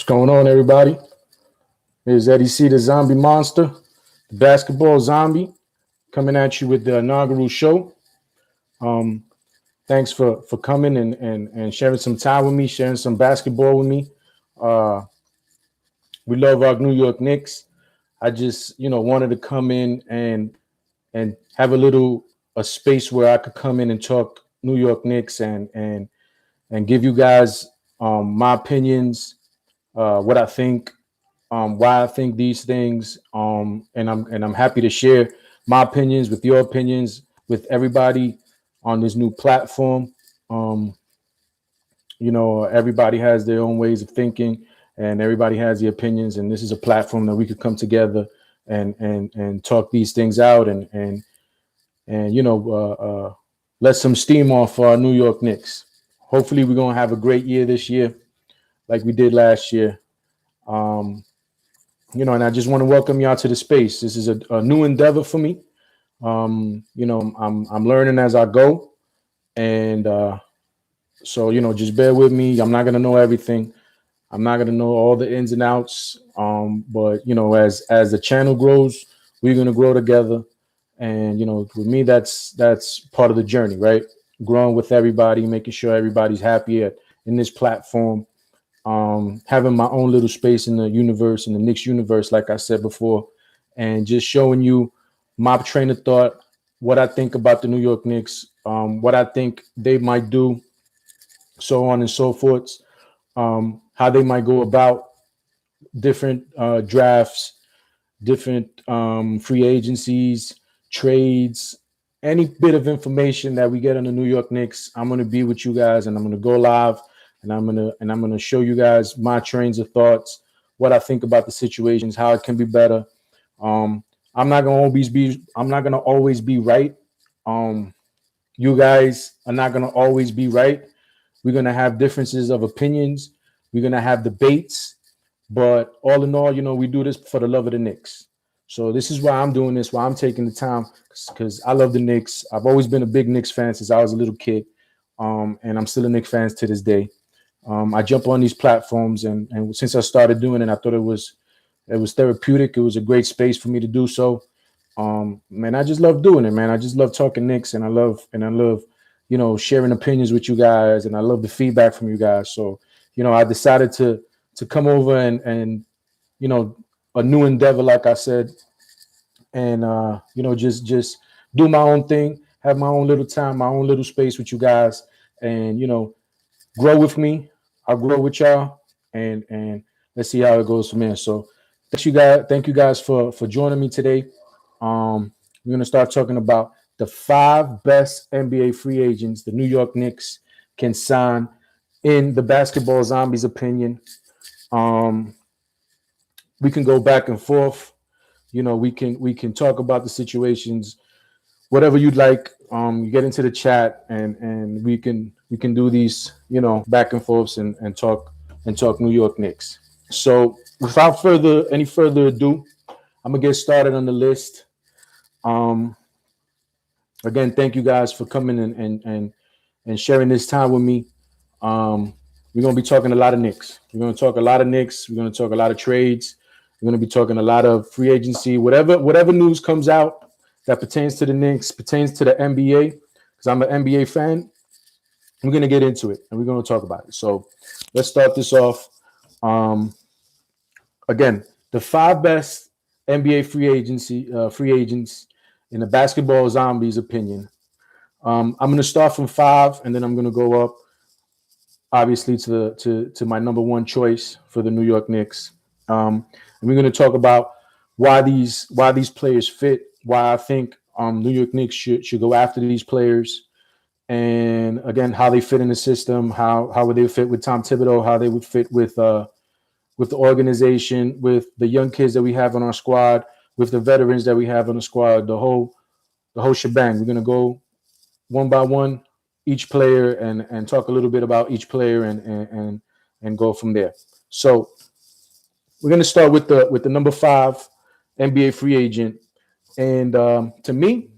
What's going on, everybody? Here's Eddie C, the zombie monster, the basketball zombie, coming at you with the inaugural show. Um, Thanks for coming and sharing some time with me, sharing some basketball with me. Uh, we love our New York Knicks. I just, wanted to come in and have a space where I could come in and talk New York Knicks and give you guys my opinions, what I think, why I think these things, and I'm happy to share my opinions with your opinions with everybody on this new platform. Um, everybody has their own ways of thinking, and everybody has the opinions, and this is a platform that we could come together and talk these things out and let some steam off for our New York Knicks. Hopefully, we're gonna have a great year this year, like we did last year. Um, and I just want to welcome y'all to the space. This is a new endeavor for me. I'm learning as I go, and so just bear with me. I'm not gonna know everything. I'm not gonna know all the ins and outs. But as the channel grows, we're gonna grow together. And with me, that's part of the journey, right? Growing with everybody, making sure everybody's happy in this platform. Having my own little space in the universe, in the Knicks universe, like I said before, and just showing you my train of thought, what I think about the New York Knicks, what I think they might do, so on and so forth, how they might go about different drafts, different free agencies, trades, any bit of information that we get on the New York Knicks. I'm going to be with you guys, and I'm going to go live, and I'm going to show you guys my trains of thoughts, what I think about the situations, how it can be better. I'm not going to always be right. You guys are not going to always be right. We're going to have differences of opinions. We're going to have debates. But all in all, we do this for the love of the Knicks. So this is why I'm doing this, why I'm taking the time, because I love the Knicks. I've always been a big Knicks fan since I was a little kid, and I'm still a Knicks fan to this day. I jump on these platforms, and since I started doing it, I thought it was therapeutic. It was a great space for me to do so. Man, I just love doing it, man. I just love talking Knicks, and I love sharing opinions with you guys, and I love the feedback from you guys. So I decided to come over and a new endeavor, like I said, and just do my own thing, have my own little time, my own little space with you guys, and grow with me. I'll grow with y'all, and let's see how it goes from there. So thank you guys for joining me today. We're gonna start talking about the 5 best NBA free agents the New York Knicks can sign in the Basketball Zombies' opinion. We can go back and forth. We can talk about the situations, whatever you'd like. You get into the chat, and we can do these, back and forths and talk New York Knicks. So without any further ado, I'm gonna get started on the list. Again, thank you guys for coming and sharing this time with me. We're gonna be talking a lot of Knicks. We're gonna talk a lot of Knicks. We're gonna talk a lot of trades. We're gonna be talking a lot of free agency, whatever news comes out that pertains to the Knicks, pertains to the NBA, because I'm an NBA fan. We're gonna get into it, and we're gonna talk about it. So let's start this off. Again, the 5 best NBA free agents in the Basketball Zombies' opinion. I'm going to start from 5, and then I'm going to go up, obviously, to my number 1 choice for the New York Knicks. And we're going to talk about why these players fit, why I think New York Knicks should go after these players, and again, how they fit in the system, how would they fit with Tom Thibodeau, how they would fit with the organization, with the young kids that we have on our squad, with the veterans that we have on the squad, the whole shebang. We're gonna go one by one, each player, and talk a little bit about each player and go from there. So we're gonna start with the number 5 NBA free agent, and to me,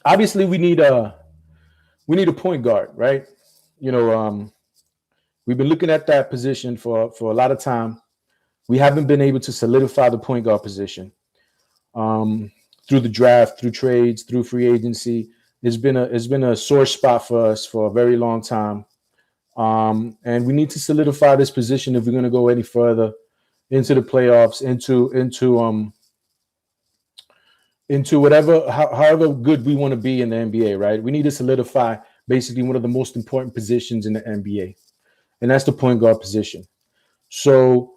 obviously we need a point guard, right? We've been looking at that position for a lot of time. We haven't been able to solidify the point guard position through the draft, through trades, through free agency. It's been a sore spot for us for a very long time, and we need to solidify this position if we're going to go any further into the playoffs, into whatever, however good we want to be in the NBA. Right? We need to solidify basically one of the most important positions in the NBA, and that's the point guard position. So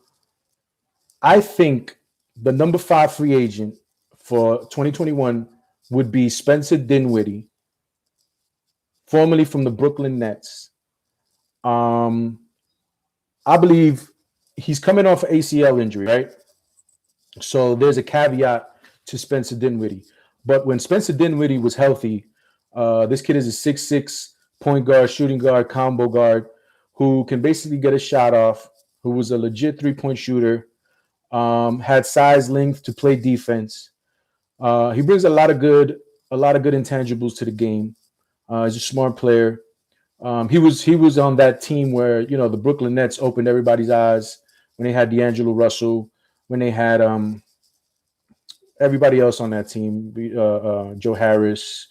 I think the number 5 free agent for 2021 would be Spencer Dinwiddie, formerly from the Brooklyn Nets. I believe he's coming off an ACL injury, right? So there's a caveat to Spencer Dinwiddie. But when Spencer Dinwiddie was healthy, this kid is a 6'6" point guard, shooting guard, combo guard, who can basically get a shot off, who was a legit three-point shooter, had size, length to play defense. He brings a lot of good intangibles to the game. He's a smart player. He was on that team where the Brooklyn Nets opened everybody's eyes when they had D'Angelo Russell, when they had everybody else on that team, Joe Harris.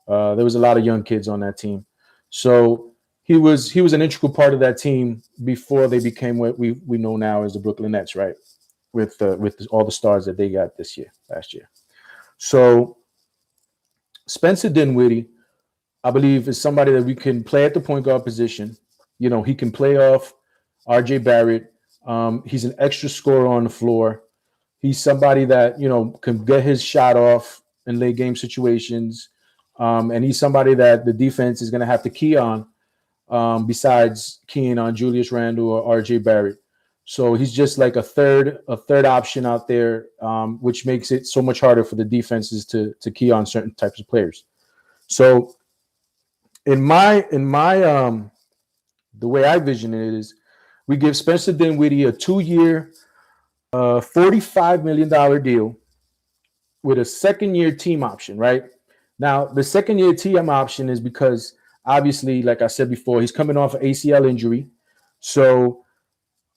There was a lot of young kids on that team, so he was an integral part of that team before they became what we know now as the Brooklyn Nets, right? With all the stars that they got last year. So Spencer Dinwiddie, I believe, is somebody that we can play at the point guard position. He can play off RJ Barrett. He's an extra scorer on the floor. He's somebody that, can get his shot off in late game situations. And he's somebody that the defense is going to have to key on, besides keying on Julius Randle or RJ Barrett. So he's just like a third option out there, which makes it so much harder for the defenses to key on certain types of players. So in my the way I vision it is, we give Spencer Dinwiddie a 2-year, $45 million deal with a second-year team option, right? Now, the second-year team option is because, obviously, like I said before, he's coming off an ACL injury. So,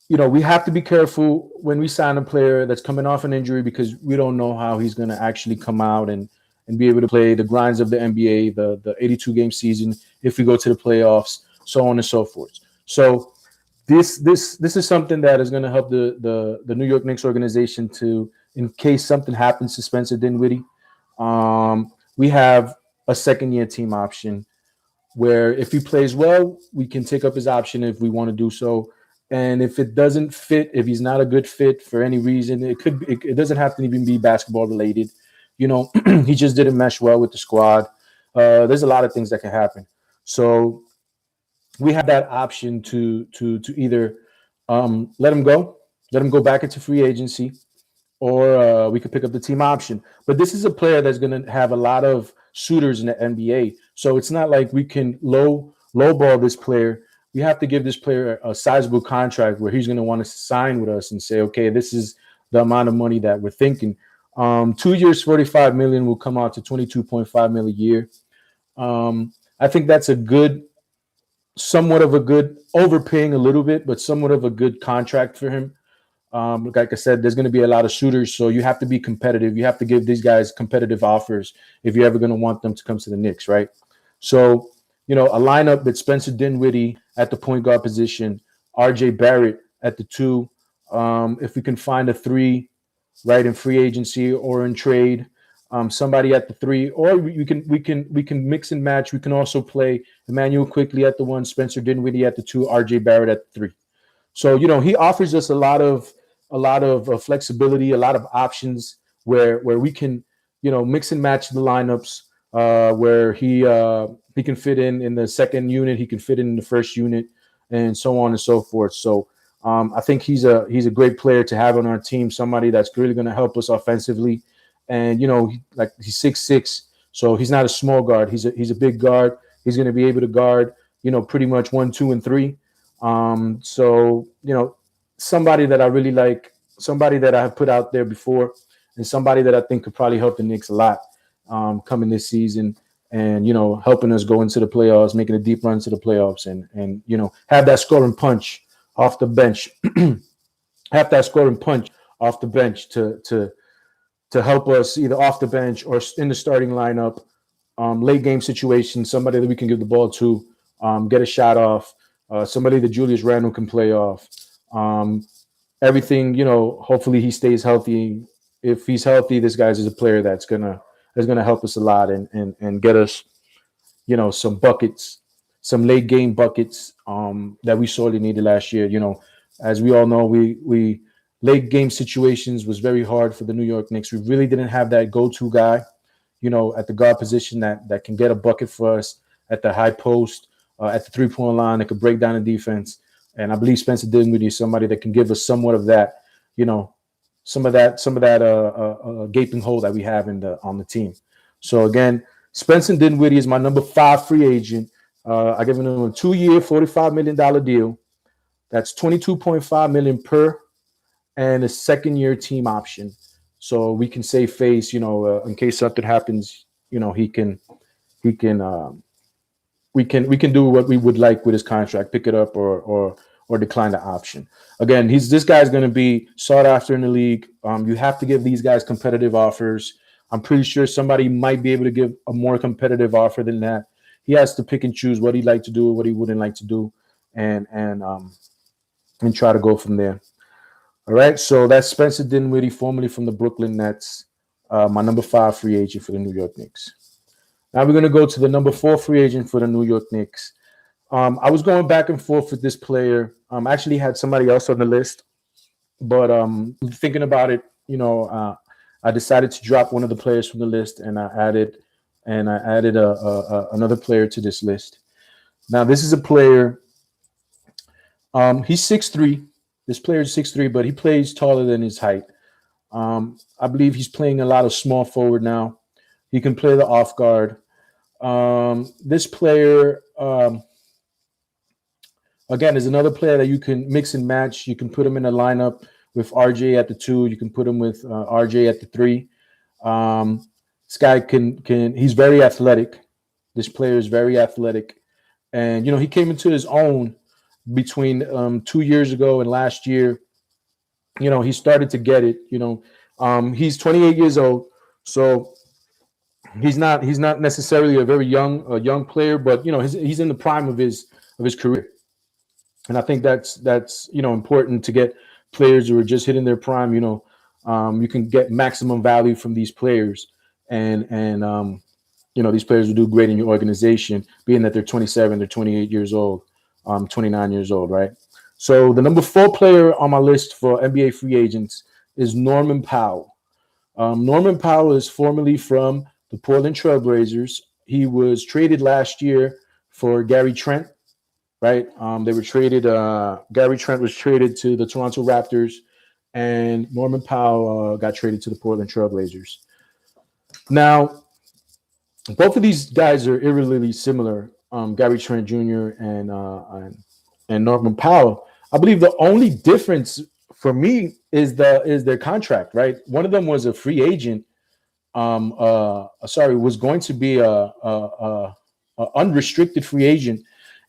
we have to be careful when we sign a player that's coming off an injury, because we don't know how he's going to actually come out and be able to play the grinds of the NBA, the 82-game season, if we go to the playoffs, so on and so forth. So this is something that is going to help the New York Knicks organization to, in case something happens to Spencer Dinwiddie, we have a second-year team option where if he plays well, we can take up his option if we want to do so. And if it doesn't fit, if he's not a good fit for any reason, it doesn't have to even be basketball related. He just didn't mesh well with the squad. There's a lot of things that can happen. So we have that option to either let him go back into free agency, or we could pick up the team option. But this is a player that's going to have a lot of suitors in the NBA. So it's not like we can lowball this player. We have to give this player a sizable contract where he's going to want to sign with us and say, okay, this is the amount of money that we're thinking. 2 years, $45 million will come out to $22.5 million a year. I think that's somewhat of a good, overpaying a little bit, but somewhat of a good contract for him. Like I said, there's going to be a lot of shooters, so you have to be competitive. You have to give these guys competitive offers if you're ever going to want them to come to the Knicks, right? So, a lineup with Spencer Dinwiddie at the point guard position, RJ Barrett at the 2. If we can find a 3, right, in free agency or in trade, somebody at the 3, or we can mix and match. We can also play Emmanuel Quickly at the 1, Spencer Dinwiddie at the 2, RJ Barrett at the 3. So he offers us a lot of flexibility, a lot of options where we can mix and match the lineups, where he can fit in the second unit, he can fit in the first unit, and so on and so forth. So I think he's a great player to have on our team, somebody that's really going to help us offensively. And he's 6'6", so he's not a small guard. He's a big guard. He's going to be able to guard pretty much 1, 2, and 3. So somebody that I really like, somebody that I have put out there before, and somebody that I think could probably help the Knicks a lot coming this season. and helping us go into the playoffs, making a deep run to the playoffs, and have that scoring punch off the bench, have that scoring punch off the bench to help us either off the bench or in the starting lineup, late game situation, somebody that we can give the ball to, get a shot off, somebody that Julius Randle can play off. Everything, hopefully he stays healthy. If he's healthy, this guy's is a player that's gonna help us a lot and get us, some buckets, some late game buckets that we sorely needed last year. As we all know, we late game situations was very hard for the New York Knicks. We really didn't have that go-to guy, at the guard position that can get a bucket for us at the high post, at the three-point line, that could break down the defense. And I believe Spencer Dinwiddie is somebody that can give us somewhat of that, some of that gaping hole that we have on the team. So again, Spencer Dinwiddie is my number 5 free agent. I give him a 2-year, $45 million deal. That's $22.5 million per, and a second-year team option. So we can save face, in case something happens, we can do what we would like with his contract, pick it up or decline the option. Again, this guy's going to be sought after in the league. You have to give these guys competitive offers. I'm pretty sure somebody might be able to give a more competitive offer than that. He has to pick and choose what he'd like to do, what he wouldn't like to do, and try to go from there. All right, so that's Spencer Dinwiddie, formerly from the Brooklyn Nets, my number 5 free agent for the New York Knicks. Now we're going to go to the number 4 free agent for the New York Knicks. I was going back and forth with this player. I actually had somebody else on the list, but thinking about it, I decided to drop one of the players from the list, and I added another player to this list. Now this is a player. He's 6'3". This player is 6'3", but he plays taller than his height. I believe he's playing a lot of small forward now. He can play the off guard. This player, again, is another player that you can mix and match. You can put him in a lineup with RJ at the 2. You can put him with RJ at the 3. This guy he's very athletic. This player is very athletic. And, he came into his own between 2 years ago and last year. He started to get it. He's 28 years old. So he's not necessarily a very young player, but he's in the prime of his career, and I think that's important to get players who are just hitting their prime. You can get maximum value from these players, and these players will do great in your organization, being that they're 27, they're 28 years old, 29 years old, right? So the number 4 player on my list for NBA free agents is Norman Powell. Norman Powell is formerly from the Portland Trailblazers. He was traded last year for Gary Trent, right? They were traded. Gary Trent was traded to the Toronto Raptors, and Norman Powell got traded to the Portland Trailblazers. Now, both of these guys are eerily similar, Gary Trent Jr. and Norman Powell. I believe the only difference for me is their contract, right? One of them was a free agent. Was going to be a unrestricted free agent,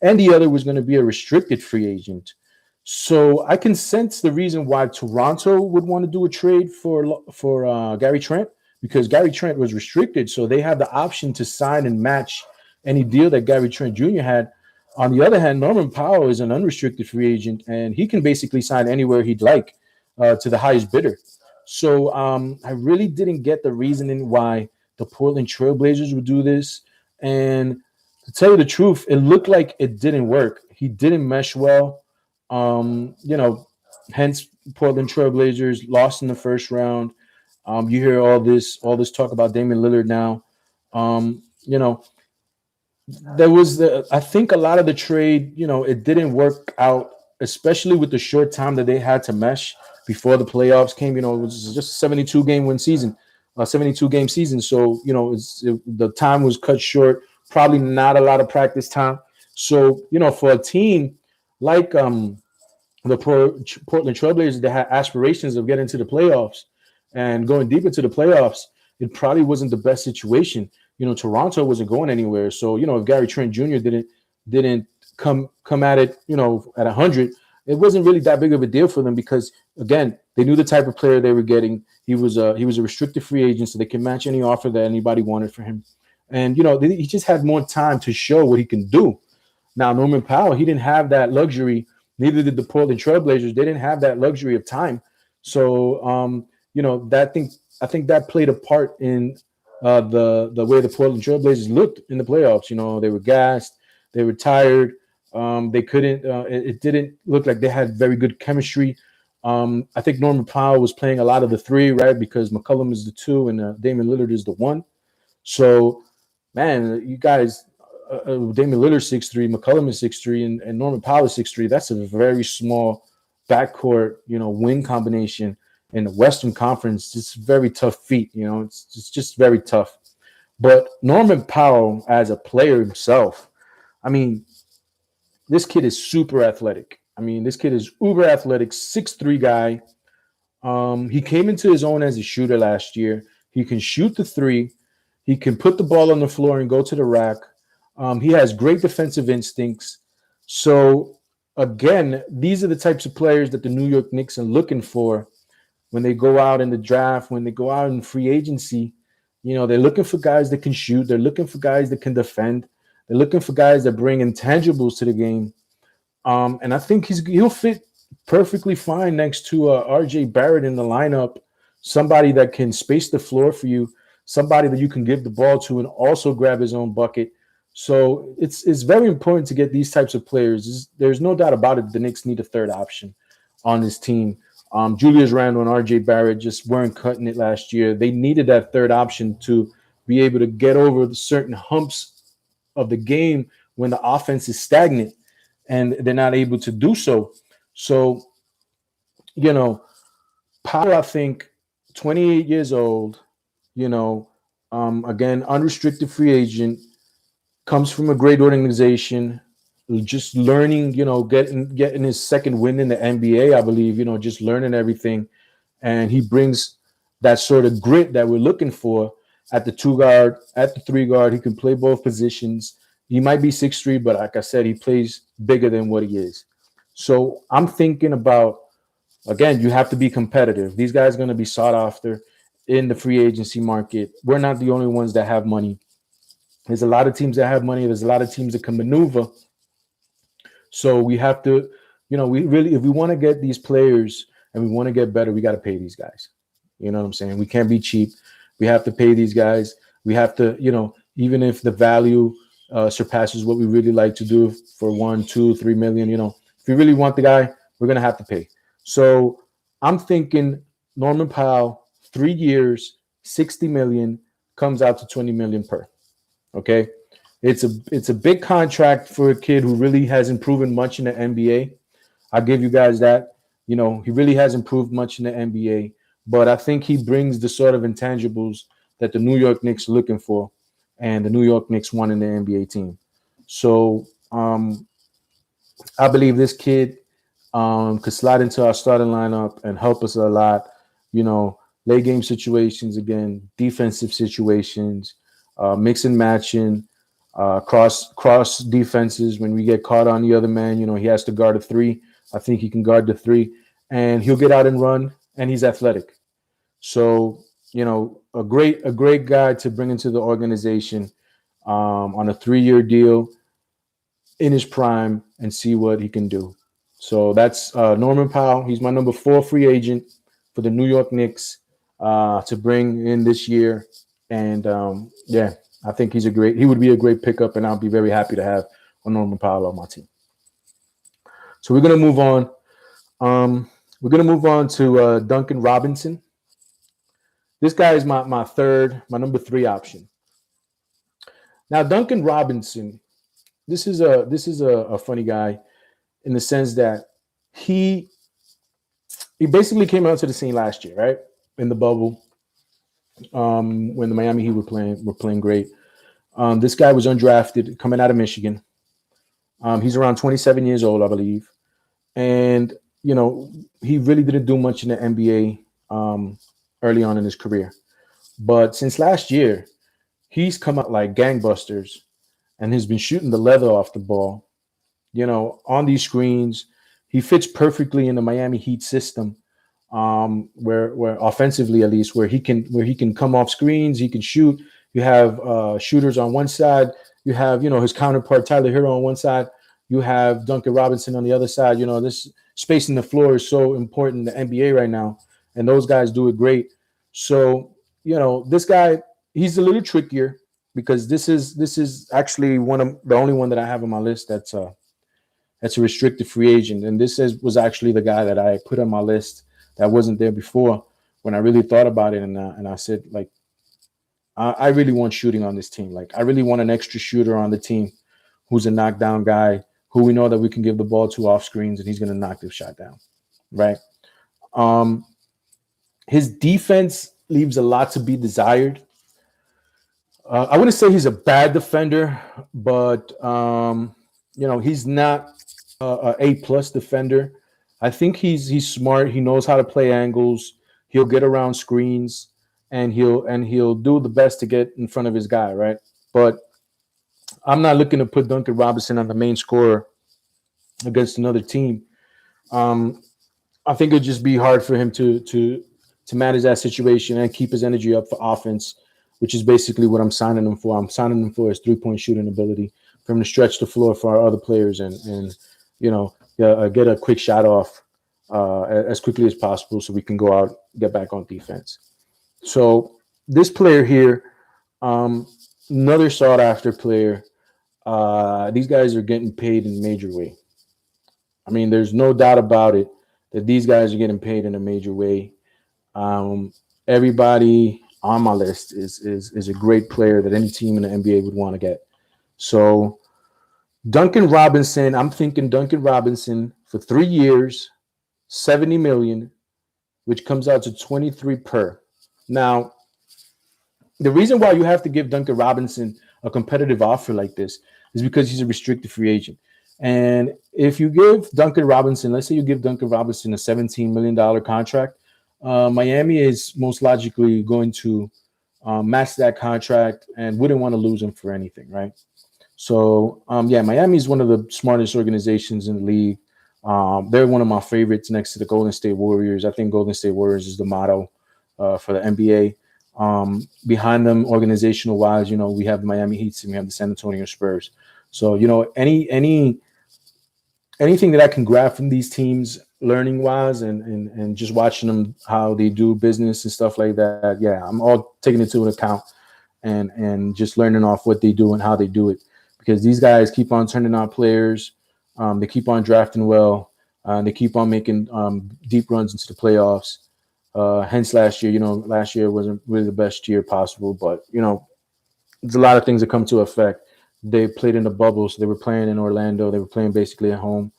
and the other was going to be a restricted free agent. So I can sense the reason why Toronto would want to do a trade for Gary Trent, because Gary Trent was restricted, so they have the option to sign and match any deal that Gary Trent Jr. had. On the other hand, Norman Powell is an unrestricted free agent, and he can basically sign anywhere he'd like to the highest bidder. So I really didn't get the reasoning why the Portland Trailblazers would do this. And to tell you the truth, it looked like it didn't work. He didn't mesh well. Hence Portland Trailblazers lost in the first round. You hear all this talk about Damian Lillard now. I think a lot of the trade, it didn't work out, especially with the short time that they had to mesh before the playoffs came. It was just a 72-game season. So, the time was cut short, probably not a lot of practice time. So, for a team like the Portland Trailblazers that had aspirations of getting to the playoffs and going deep into the playoffs, it probably wasn't the best situation. Toronto wasn't going anywhere. So, if Gary Trent Jr. didn't come at it, at 100, it wasn't really that big of a deal for them because, again, they knew the type of player they were getting. He was a restricted free agent, so they can match any offer that anybody wanted for him. And, he just had more time to show what he can do. Now, Norman Powell, he didn't have that luxury. Neither did the Portland Trailblazers. They didn't have that luxury of time. So, I think that played a part in the way the Portland Trailblazers looked in the playoffs. They were gassed. They were tired. They couldn't. It didn't look like they had very good chemistry. I think Norman Powell was playing a lot of the three, right? Because McCollum is the 2 and Damian Lillard is the 1. So, man, you guys, Damian Lillard 6'3", McCollum is 6'3", and Norman Powell is 6'3". That's a very small backcourt, wing combination in the Western Conference. It's very tough feat. It's just very tough. But Norman Powell, as a player himself, I mean, this kid is super athletic. I mean, this kid is uber athletic, 6'3" guy. He came into his own as a shooter last year. He can shoot the 3. He can put the ball on the floor and go to the rack. He has great defensive instincts. So, again, these are the types of players that the New York Knicks are looking for when they go out in the draft, when they go out in free agency. They're looking for guys that can shoot. They're looking for guys that can defend. They're looking for guys that bring intangibles to the game. And I think he'll fit perfectly fine next to R.J. Barrett in the lineup, somebody that can space the floor for you, somebody that you can give the ball to and also grab his own bucket. So it's very important to get these types of players. There's no doubt about it. The Knicks need a third option on this team. Julius Randle and R.J. Barrett just weren't cutting it last year. They needed that third option to be able to get over the certain humps of the game when the offense is stagnant and they're not able to do so. So, Powell, I think, 28 years old, again, unrestricted free agent, comes from a great organization, just learning, getting his second win in the NBA, I believe, just learning everything. And he brings that sort of grit that we're looking for at the 2 guard, at the 3 guard. He can play both positions. He might be 6'3", but like I said, he plays bigger than what he is. So I'm thinking about, again, you have to be competitive. These guys are going to be sought after in the free agency market. We're not the only ones that have money. There's a lot of teams that have money. There's a lot of teams that can maneuver. So we have to, we really, if we want to get these players and we want to get better, we got to pay these guys. You know what I'm saying? We can't be cheap. We have to pay these guys. We have to, even if the value surpasses what we really like to do for 1, 2, 3 million, if we really want the guy, we're going to have to pay. So I'm thinking Norman Powell, 3 years, 60 million, comes out to 20 million per. Okay. It's a big contract for a kid who really hasn't proven much in the NBA. I'll give you guys that. He really hasn't proved much in the NBA, but I think he brings the sort of intangibles that the New York Knicks are looking for, and the New York Knicks want in the NBA team. So I believe this kid could slide into our starting lineup and help us a lot. Late game situations, again, defensive situations, mix and matching. Cross defenses when we get caught on the other man, he has to guard a 3. I think he can guard the 3, and he'll get out and run, and he's athletic. So, a great guy to bring into the organization on a 3-year deal in his prime and see what he can do. So that's Norman Powell. He's my number 4 free agent for the New York Knicks to bring in this year. And I think he would be a great pickup, and I'll be very happy to have a Norman Powell on my team. So we're going to move on. We're going to move on to Duncan Robinson. This guy is my number 3 option. Now, Duncan Robinson, this is a funny guy in the sense that he basically came out to the scene last year, right? In the bubble. When the Miami Heat were playing great. This guy was undrafted, coming out of Michigan. He's around 27 years old, I believe. And, he really didn't do much in the NBA early on in his career. But since last year, he's come out like gangbusters and has been shooting the leather off the ball, on these screens. He fits perfectly in the Miami Heat system, where offensively at least, where he can come off screens, he can shoot. You have shooters on one side. You have his counterpart Tyler Hero on one side. You have Duncan Robinson on the other side. This spacing the floor is so important in the NBA right now, and those guys do it great. So this guy, he's a little trickier because this is actually one of the only one that I have on my list that's a restricted free agent, and was actually the guy that I put on my list that wasn't there before when I really thought about it, and I said, like, I really want shooting on this team. Like, I really want an extra shooter on the team who's a knockdown guy who we know that we can give the ball to off screens and he's going to knock the shot down, right? His defense leaves a lot to be desired. I wouldn't say he's a bad defender, but he's not a A+ defender. I think he's smart. He knows how to play angles. He'll get around screens, and he'll do the best to get in front of his guy, right? But I'm not looking to put Duncan Robinson on the main scorer against another team. I think it'd just be hard for him to manage that situation and keep his energy up for offense, which is basically what I'm signing him for. I'm signing him for his 3-point shooting ability, for him to stretch the floor for our other players and get a quick shot off as quickly as possible so we can go out, get back on defense. So this player here, another sought-after player. These guys are getting paid in a major way. I mean, there's no doubt about it that these guys are getting paid in a major way. Everybody on my list is a great player that any team in the NBA would want to get. So Duncan Robinson, I'm thinking Duncan Robinson for 3 years, $70 million, which comes out to 23 per. Now, the reason why you have to give Duncan Robinson a competitive offer like this is because he's a restricted free agent. And if you give Duncan Robinson, let's say you give Duncan Robinson a $17 million contract, Miami is most logically going to match that contract and wouldn't want to lose him for anything, right? So, Miami is one of the smartest organizations in the league. They're one of my favorites next to the Golden State Warriors. I think Golden State Warriors is the motto for the NBA. Behind them, organizational wise, we have the Miami Heat and we have the San Antonio Spurs. So, anything that I can grab from these teams, learning wise, and just watching them how they do business and stuff like that, I'm all taking into account and just learning off what they do and how they do it, because these guys keep on turning out players, they keep on drafting well, they keep on making deep runs into the playoffs. Hence last year wasn't really the best year possible, but there's a lot of things that come to effect. They played in the bubble, so they were playing in Orlando. They were playing basically at home.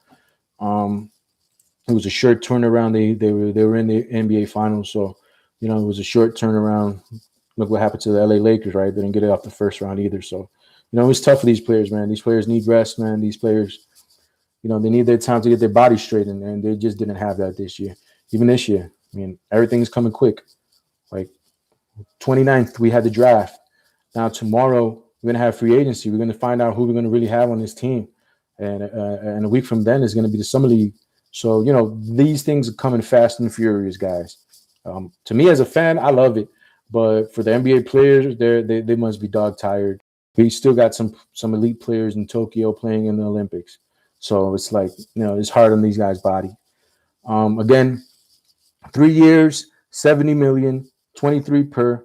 It was a short turnaround. They were in the NBA Finals, so it was a short turnaround. Look what happened to the LA Lakers, right? They didn't get it off the first round either. So it's tough for these players, man. These players need rest, man. These players, they need their time to get their body straight, and they just didn't have that this year. Even this year, I mean, everything's coming quick. Like 29th, we had the draft. Now tomorrow, we're going to have free agency. We're going to find out who we're going to really have on this team. And a week from then is going to be the summer league. So, these things are coming fast and furious, guys. To me as a fan, I love it. But for the NBA players, they must be dog tired. We still got some elite players in Tokyo playing in the Olympics. So it's like, it's hard on these guys' body. Again, 3 years, $70 million, 23 per.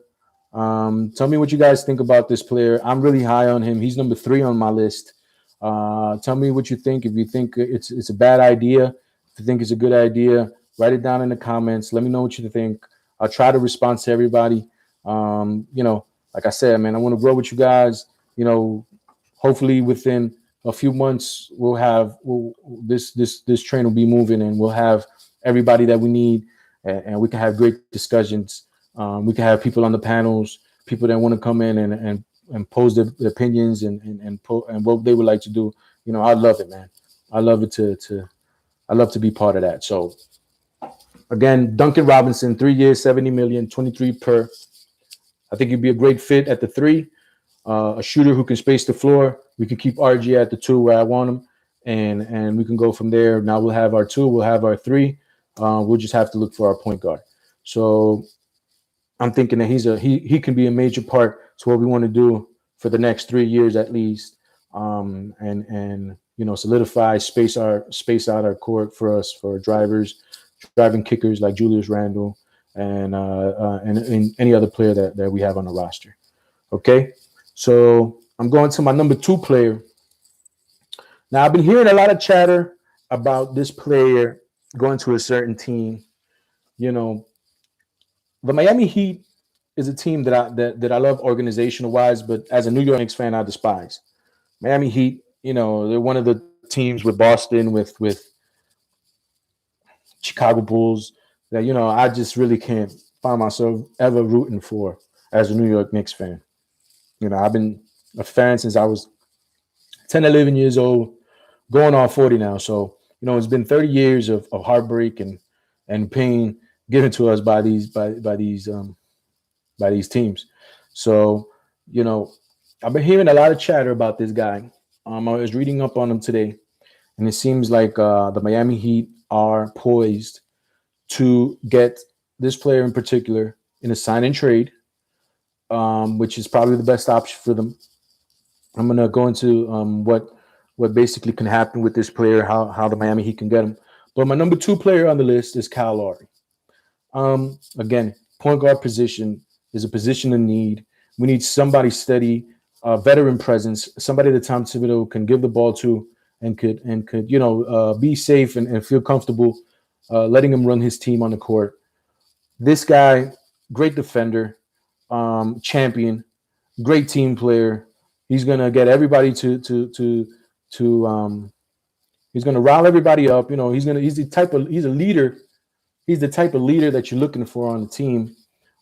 Tell me what you guys think about this player. I'm really high on him. He's number 3 on my list. Tell me what you think. If you think it's a bad idea, if you think it's a good idea, write it down in the comments. Let me know what you think. I'll try to respond to everybody. Like I said, man, I want to grow with you guys. Hopefully within a few months this train will be moving, and we'll have everybody that we need, and we can have great discussions. We can have people on the panels, people that want to come in and pose their opinions and what they would like to do. I love it, man. I love it I love to be part of that. So again, Duncan Robinson, 3 years, $70 million, 23 per. I think he'd be a great fit at the 3. a shooter who can space the floor. We can keep RG at the 2 where I want him, and we can go from there. Now we'll have our 2, we'll have our 3. We'll just have to look for our point guard. So I'm thinking that he can be a major part to what we want to do for the next 3 years at least, and solidify space out our court for us, for drivers, driving kickers like Julius Randle, and any other player that we have on the roster. Okay, so I'm going to my number 2 player. Now I've been hearing a lot of chatter about this player going to a certain team. The Miami Heat is a team that I love organizational wise, but as a New York Knicks fan, I despise. Miami Heat, they're one of the teams with Boston, with Chicago Bulls that, I just really can't find myself ever rooting for as a New York Knicks fan. I've been a fan since I was 10, 11 years old, going on 40 now. So, it's been 30 years of heartbreak and pain given to us by these teams. So, I've been hearing a lot of chatter about this guy. I was reading up on him today, and it seems like the Miami Heat are poised to get this player in particular in a sign and trade, which is probably the best option for them. I'm going to go into what basically can happen with this player, how the Miami Heat can get him. But my number 2 player on the list is Kyle Lowry. Again, point guard position is a position in need. We need somebody steady, veteran presence, somebody that Tom Thibodeau can give the ball to and could be safe and feel comfortable letting him run his team on the court. This guy, great defender, champion, great team player. He's gonna get everybody to he's gonna rile everybody up. He's a leader. He's the type of leader that you're looking for on the team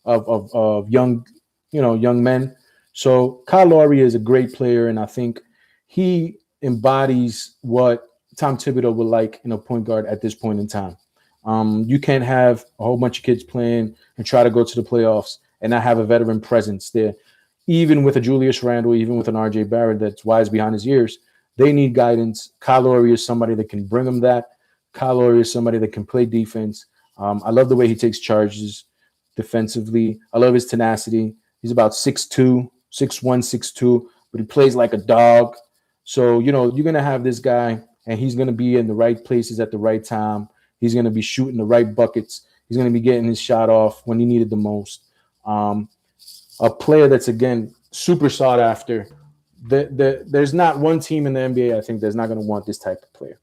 of young men. So Kyle Lowry is a great player, and I think he embodies what Tom Thibodeau would like in a point guard at this point in time. You can't have a whole bunch of kids playing and try to go to the playoffs and not have a veteran presence there. Even with a Julius Randle, even with an RJ Barrett that's wise behind his ears, they need guidance. Kyle Lowry is somebody that can bring them that. Kyle Lowry is somebody that can play defense. I love the way he takes charges defensively. I love his tenacity. He's about 6'2", 6'1", 6'2", but he plays like a dog. So, you're going to have this guy, and he's going to be in the right places at the right time. He's going to be shooting the right buckets. He's going to be getting his shot off when he needed the most. A player that's, again, super sought after. There's not one team in the NBA, I think, that's not going to want this type of player.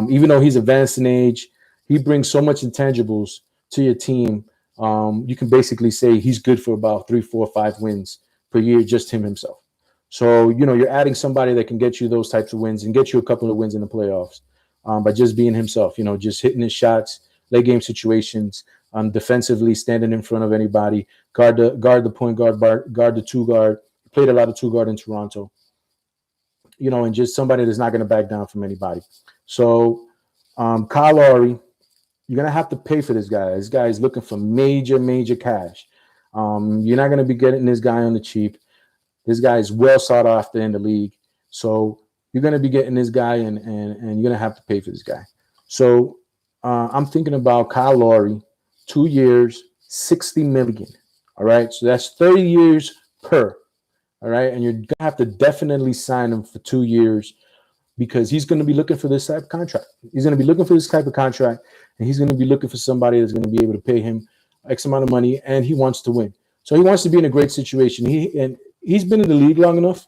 Even though he's advanced in age, he brings so much intangibles to your team. You can basically say he's good for about 3, 4, 5 wins per year, just himself. So, you're adding somebody that can get you those types of wins and get you a couple of wins in the playoffs by just being himself, just hitting his shots, late game situations, defensively standing in front of anybody, guard the point guard, guard the 2 guard. Played a lot of 2 guard in Toronto, and just somebody that's not going to back down from anybody. So Kyle Lowry, you're going to have to pay for this guy. This guy is looking for major, major cash. You're not going to be getting this guy on the cheap. This guy is well sought after in the league. So you're going to be getting this guy, and you're going to have to pay for this guy. So I'm thinking about Kyle Lowry, 2 years, $60 million. All right. So that's 30 years per. All right. And you're going to have to definitely sign him for 2 years because he's going to be looking for this type of contract. He's going to be looking for this type of contract, and he's going to be looking for somebody that's going to be able to pay him X amount of money, and he wants to win. So he wants to be in a great situation. He's been in the league long enough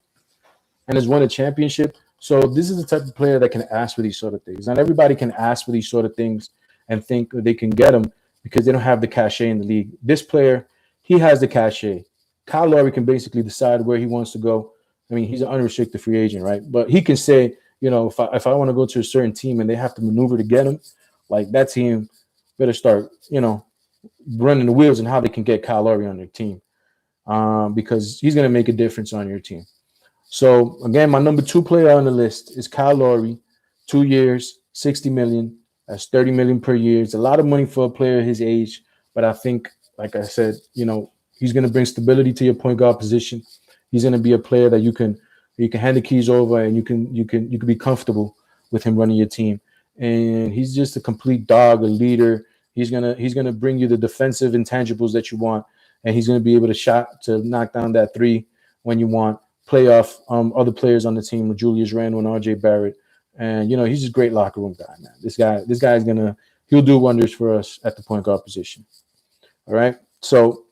and has won a championship. So this is the type of player that can ask for these sort of things. Not everybody can ask for these sort of things and think they can get them because they don't have the cachet in the league. This player, he has the cachet. Kyle Lowry can basically decide where he wants to go. I mean, he's an unrestricted free agent, right? But he can say, if I want to go to a certain team and they have to maneuver to get him, like that team better start, running the wheels and how they can get Kyle Lowry on their team because he's going to make a difference on your team. So, again, my number 2 player on the list is Kyle Lowry, 2 years, $60 million. That's $30 million per year. It's a lot of money for a player his age, but I think, like I said, he's going to bring stability to your point guard position. He's going to be a player that you can hand the keys over, and you can be comfortable with him running your team. And he's just a complete dog, a leader. He's gonna bring you the defensive intangibles that you want, and he's gonna be able to knock down that three when you want. Play off other players on the team, Julius Randle and RJ Barrett. And he's just a great locker room guy, man. This guy is he'll do wonders for us at the point guard position. All right. So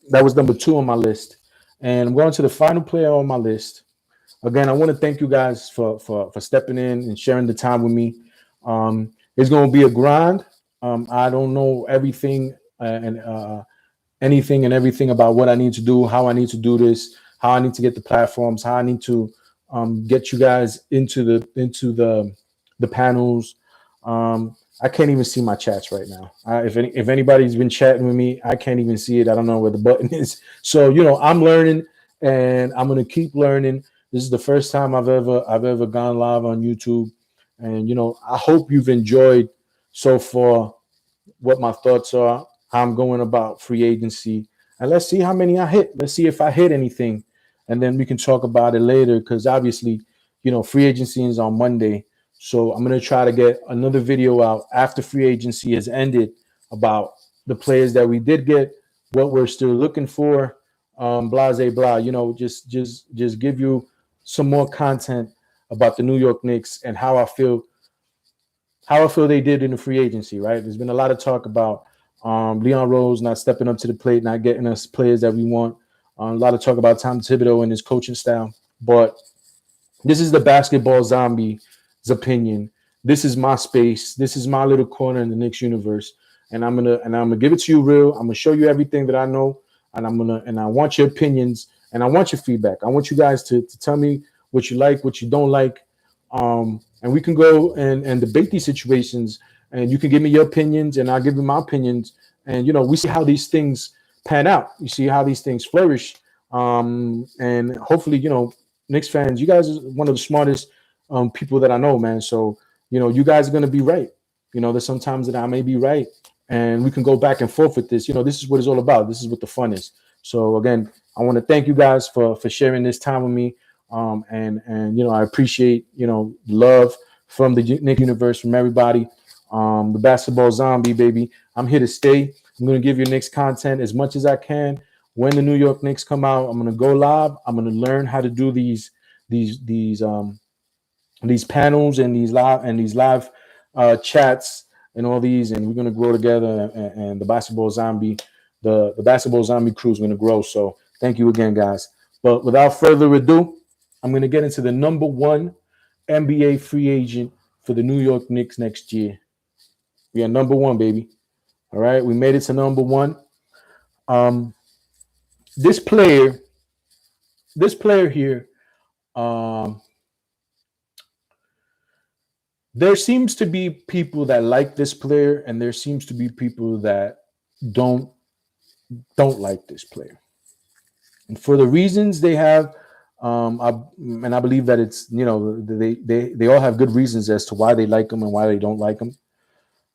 that was number 2 on my list. And I'm going to the final player on my list. Again, I want to thank you guys for stepping in and sharing the time with me. It's going to be a grind. I don't know everything and anything and everything about what I need to do, how I need to do this, how I need to get the platforms, how I need to get you guys into the panels. I can't even see my chats right now. If anybody's been chatting with me, I can't even see it. I don't know where the button is. So I'm learning, and I'm gonna keep learning. This is the first time I've ever gone live on YouTube, and I hope you've enjoyed so far what my thoughts are, how I'm going about free agency, and let's see how many I hit. Let's see if I hit anything, and then we can talk about it later. Because obviously, free agency is on Monday, so I'm gonna try to get another video out after free agency has ended about the players that we did get, what we're still looking for, blase blah. Just give you some more content about the New York Knicks and how I feel they did in the free agency, right? There's been a lot of talk about Leon Rose not stepping up to the plate, not getting us players that we want. A lot of talk about Tom Thibodeau and his coaching style. But this is the basketball zombie's opinion. This is my space. This is my little corner in the Knicks universe. And I'm gonna give it to you real. I'm gonna show you everything that I know, and I want your opinions and I want your feedback. I want you guys to tell me what you like, what you don't like. And we can go and debate these situations, and you can give me your opinions and I'll give you my opinions. And, we see how these things pan out. You see how these things flourish. And hopefully, Knicks fans, you guys are one of the smartest people that I know, man. So, you guys are going to be right. There's sometimes that I may be right, and we can go back and forth with this. This is what it's all about. This is what the fun is. So again, I want to thank you guys for sharing this time with me. And I appreciate love from the Knick universe, from everybody. The basketball zombie, baby. I'm here to stay. I'm gonna give you Knicks content as much as I can. When the New York Knicks come out, I'm gonna go live. I'm gonna learn how to do these panels and these live chats and all these, and we're gonna grow together. And the basketball zombie, the basketball zombie crew is gonna grow. So thank you again, guys. But without further ado, I'm going to get into the number 1 NBA free agent for the New York Knicks next year. We are number 1, baby. All right, we made it to number 1. This player here, there seems to be people that like this player, and there seems to be people that don't like this player. And for the reasons they have, I believe that it's they all have good reasons as to why they like him and why they don't like him.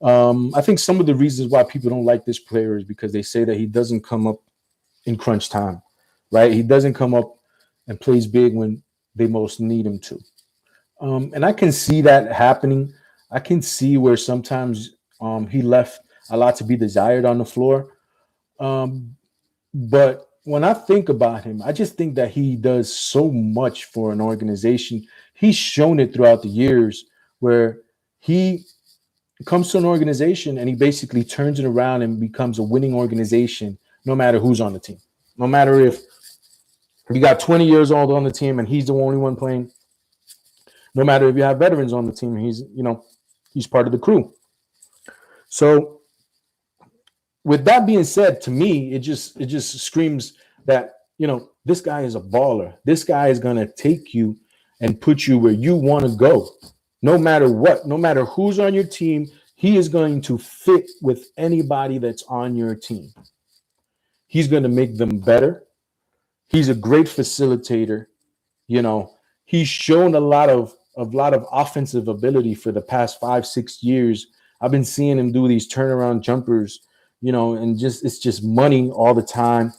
I think some of the reasons why people don't like this player is because they say that he doesn't come up in crunch time, right? He doesn't come up and plays big when they most need him to. And I can see that happening. I can see where sometimes he left a lot to be desired on the floor. But when I think about him, I just think that he does so much for an organization. He's shown it throughout the years where he comes to an organization and he basically turns it around and becomes a winning organization, no matter who's on the team. No matter if you got 20 years old on the team and he's the only one playing. No matter if you have veterans on the team, he's part of the crew. So with that being said, to me, it just screams that, this guy is a baller. This guy is going to take you and put you where you want to go. No matter what, no matter who's on your team, he is going to fit with anybody that's on your team. He's going to make them better. He's a great facilitator. He's shown a lot of offensive ability for the past 5-6 years. I've been seeing him do these turnaround jumpers, and it's just money all the time.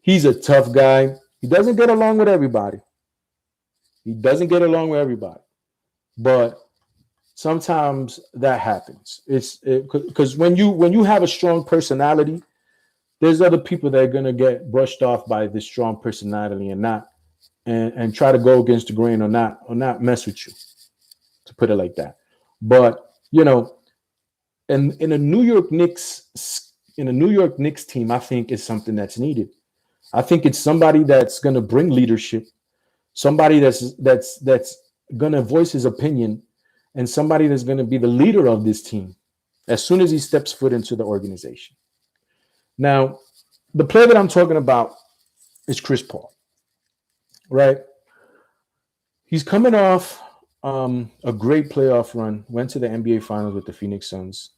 He's a tough guy. He doesn't get along with everybody. He doesn't get along with everybody. But sometimes that happens. It's because when you have a strong personality, there's other people that are gonna get brushed off by this strong personality and not and try to go against the grain or not mess with you, to put it like that. But in a New York Knicks team, I think is something that's needed. I think it's somebody that's gonna bring leadership, somebody that's gonna voice his opinion, and somebody that's gonna be the leader of this team as soon as he steps foot into the organization. Now, the player that I'm talking about is Chris Paul, right? He's coming off a great playoff run, went to the NBA Finals with the Phoenix Suns.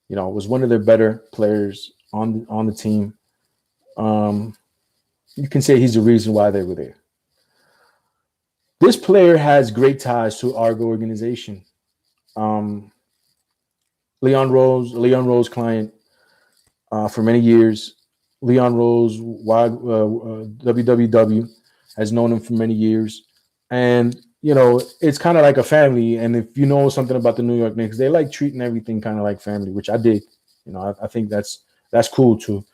Was one of their better players on the team. You can say he's the reason why they were there. This player has great ties to Argo organization. Leon Rose client for many years. Leon Rose, WWW, has known him for many years. And, it's kind of like a family. And if you know something about the New York Knicks, they like treating everything kind of like family, which I dig. I think that's cool to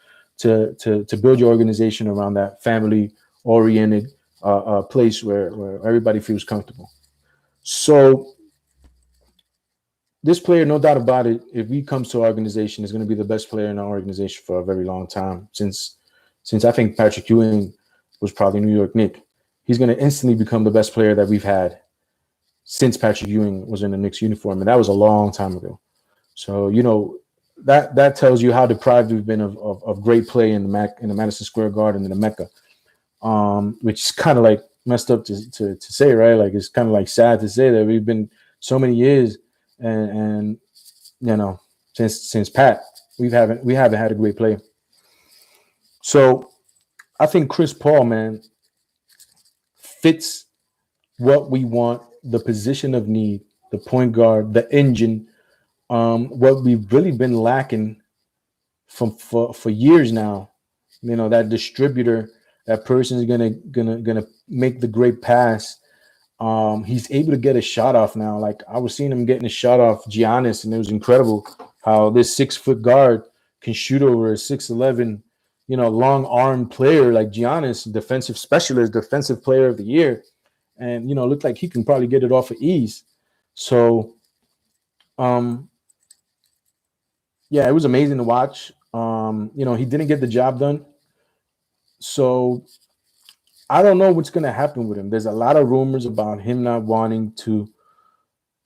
build your organization around that family-oriented place where everybody feels comfortable. So this player, no doubt about it, if he comes to our organization, is going to be the best player in our organization for a very long time. Since I think Patrick Ewing was probably New York Knick, he's going to instantly become the best player that we've had since Patrick Ewing was in the Knicks uniform, and that was a long time ago. So that tells you how deprived we've been of great play in the Madison Square Garden in the Mecca, which is kind of like messed up to say, right? Like it's kind of like sad to say that we've been so many years. And since Pat, we haven't had a great player. So I think Chris Paul, man, fits what we want, the position of need, the point guard, the engine, what we've really been lacking for years now. That distributor, that person is gonna make the great pass. He's able to get a shot off now. Like I was seeing him getting a shot off Giannis, and it was incredible how this 6-foot guard can shoot over a 6'11", long arm player like Giannis, defensive specialist, defensive player of the year, and looked like he can probably get it off of ease. So, yeah, it was amazing to watch. He didn't get the job done, so I don't know what's going to happen with him. There's a lot of rumors about him not wanting to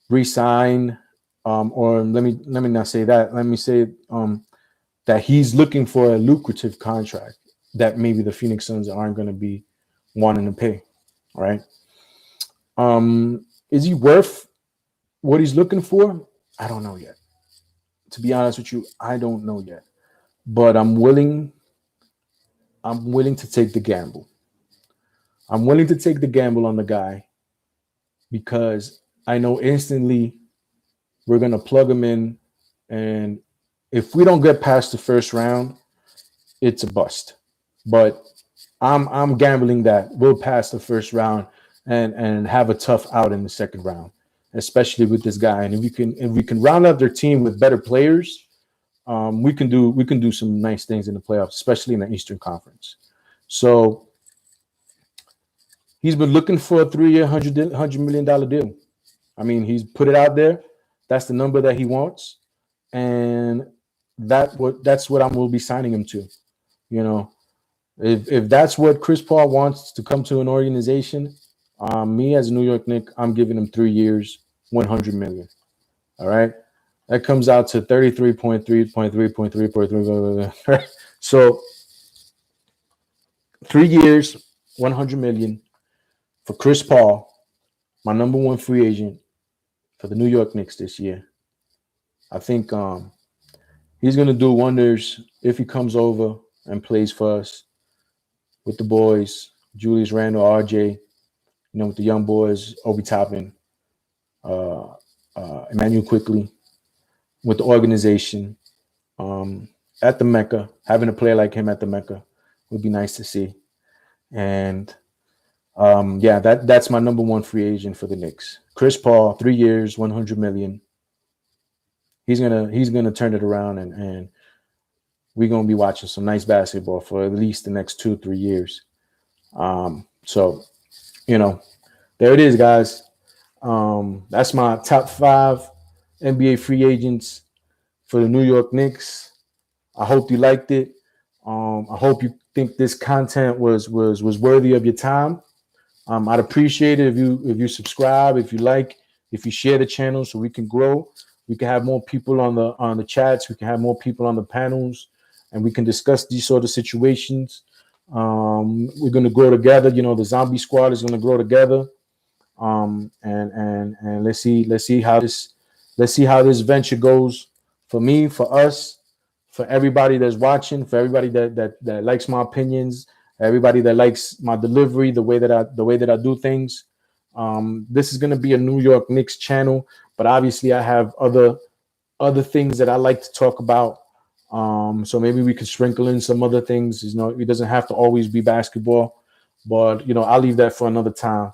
re-sign, or let me not say that. Let me say that he's looking for a lucrative contract that maybe the Phoenix Suns aren't going to be wanting to pay. All right. Is he worth what he's looking for? I don't know yet. To be honest with you, I don't know yet. But I'm willing to take the gamble. I'm willing to take the gamble on the guy because I know instantly we're going to plug him in. And if we don't get past the first round, it's a bust. But I'm gambling that we'll pass the first round and have a tough out in the second round, especially with this guy. And if we can round out their team with better players, we can do some nice things in the playoffs, especially in the Eastern Conference. So he's been looking for a 3-year, $100 million deal. I mean, he's put it out there. That's the number that he wants, and that's what I will be signing him to. If that's what Chris Paul wants to come to an organization, me as a New York Knick, I'm giving him 3 years, $100 million. All right, that comes out to 33.3. So 3 years, $100 million. For Chris Paul, my number one free agent for the New York Knicks this year. I think he's going to do wonders if he comes over and plays for us with the boys, Julius Randle, RJ, with the young boys, Obi Toppin, Emmanuel Quickly, with the organization at the Mecca, having a player like him at the Mecca would be nice to see. And yeah, that's my number one free agent for the Knicks. Chris Paul, 3 years, 100 million. He's gonna turn it around, and we're gonna be watching some nice basketball for at least the next 2-3 years. So you know, there it is, guys. That's my top 5 NBA free agents for the New York Knicks. I hope you liked it. I hope you think this content was worthy of your time. I'd appreciate it if you subscribe, if you like, if you share the channel, so we can grow. We can have more people on the chats. We can have more people on the panels, and we can discuss these sort of situations. We're gonna grow together. You know, the Zombie Squad is gonna grow together. And let's see how this venture goes for me, for us, for everybody that's watching, for everybody that likes my opinions, everybody that likes my delivery, the way that I do things. This is gonna be a New York Knicks channel, but obviously I have other things that I like to talk about. So maybe we could sprinkle in some other things. You know, it doesn't have to always be basketball, but you know, I'll leave that for another time.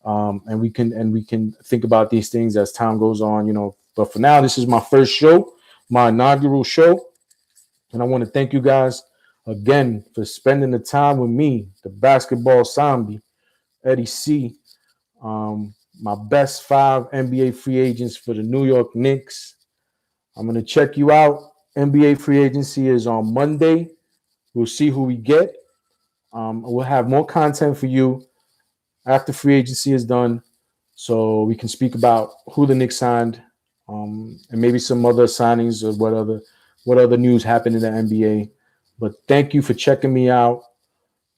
And we can think about these things as time goes on. You know, but for now, this is my first show, my inaugural show, and I want to thank you guys again for spending the time with me, the basketball zombie, Eddie C. My best 5 NBA free agents for the New York Knicks. I'm going to check you out. NBA free agency is on Monday. We'll see who we get. We'll have more content for you after free agency is done, so we can speak about who the Knicks signed, and maybe some other signings or what other news happened in the NBA. But thank you for checking me out.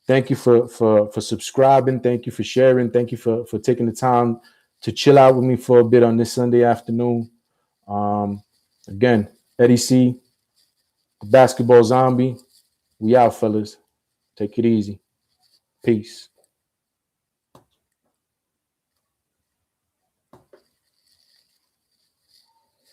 Thank you for subscribing. Thank you for sharing. Thank you for taking the time to chill out with me for a bit on this Sunday afternoon. Again, Eddie C, Basketball Zombie. We out, fellas. Take it easy. Peace.